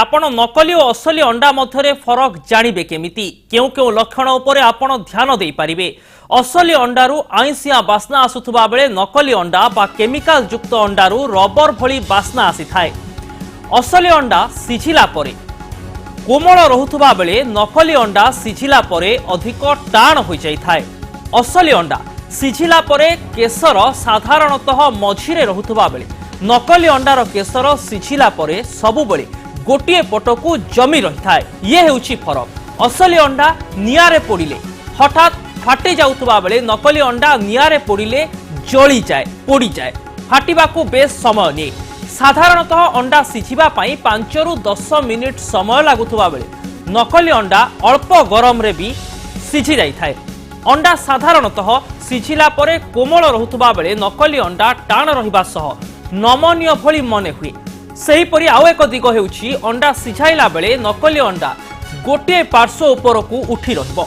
आपण नकली और असली अंडा मध्य फरक जानिबे केमिति केउ केउ लक्षण उपरे आपण ध्यान दे पारिबे। असली अंडारू आईसिया बास्ना आसुथुबा बेले नकली अंडा बा केमिकल युक्त अंडारू रबर भली बास्ना आसी थाए। असली अंडा सिझिला परे कोमल रहुथुबा बेले नकली अंडा सिझिला परे अधिक टाण हो जाई थाए। असली अंडा सिझिला परे केसर साधारणतः मझिरे रहुथुबा बेले नकली अंडार केसर सिझिला परे सबुबेले गोटे पटकू जमी रही थाए। ये हेउछि फरक। असली अंडा नियारे पोड़िले हठात फाटी जाउथुबा बेले नकली अंडा नियारे पोड़िले जली जाए पोड़ी जाए फाटिबाकू बेस समय निए। साधारणतः अंडा सिझिबा पई 5 रु 10 मिनिट समय लागुथुबा बेले नकली अंडा अल्प गरम रे भी सिझि जाई थाए। अंडा साधारणतः सिझिला परे कोमल रहुथुबा बेले नकली अंडा टाण रहिबा सह नमनीय भली मने हुए। सेहीपरि आउ एक दिग हेउछि अंडा सिझाइला बेले नकली अंडा गोटे पार्श्व उपरकू उठी रहिबो।